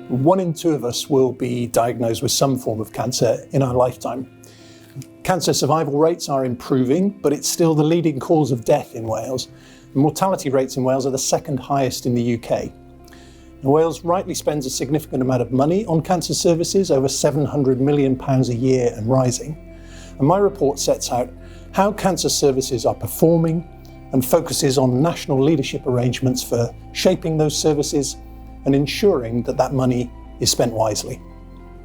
1 in 2 of us will be diagnosed with some form of cancer in our lifetime. Cancer survival rates are improving, but it's still the leading cause of death in Wales. Mortality rates in Wales are the second highest in the UK. And Wales rightly spends a significant amount of money on cancer services, over £700 million a year and rising. And my report sets out how cancer services are performing and focuses on national leadership arrangements for shaping those services and ensuring that that money is spent wisely.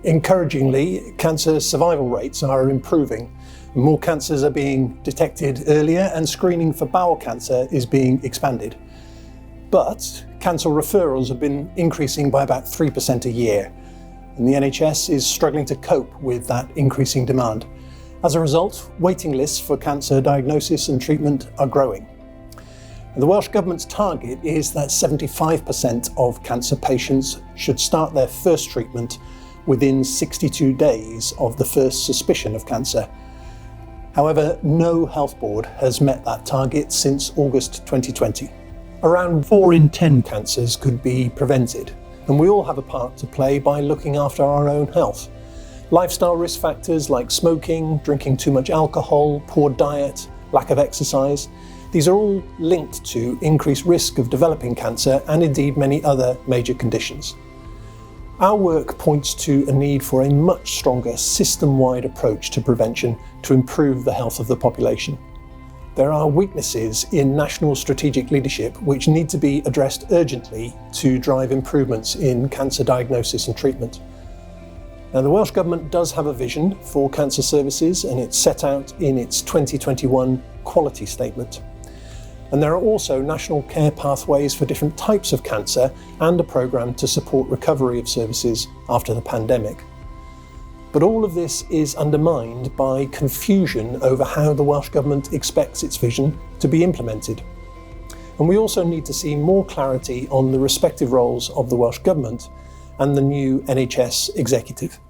Encouragingly, cancer survival rates are improving. More cancers are being detected earlier and screening for bowel cancer is being expanded. But cancer referrals have been increasing by about 3% a year, and the NHS is struggling to cope with that increasing demand. As a result, waiting lists for cancer diagnosis and treatment are growing. The Welsh Government's target is that 75% of cancer patients should start their first treatment within 62 days of the first suspicion of cancer. However, no health board has met that target since August 2020. Around 4 in 10 cancers could be prevented, and we all have a part to play by looking after our own health. Lifestyle risk factors like smoking, drinking too much alcohol, poor diet, lack of exercise, these are all linked to increased risk of developing cancer and indeed many other major conditions. Our work points to a need for a much stronger system-wide approach to prevention to improve the health of the population. There are weaknesses in national strategic leadership which need to be addressed urgently to drive improvements in cancer diagnosis and treatment. Now, the Welsh Government does have a vision for cancer services, and it's set out in its 2021 quality statement. And there are also national care pathways for different types of cancer and a programme to support recovery of services after the pandemic. But all of this is undermined by confusion over how the Welsh Government expects its vision to be implemented. And we also need to see more clarity on the respective roles of the Welsh Government and the new NHS executive.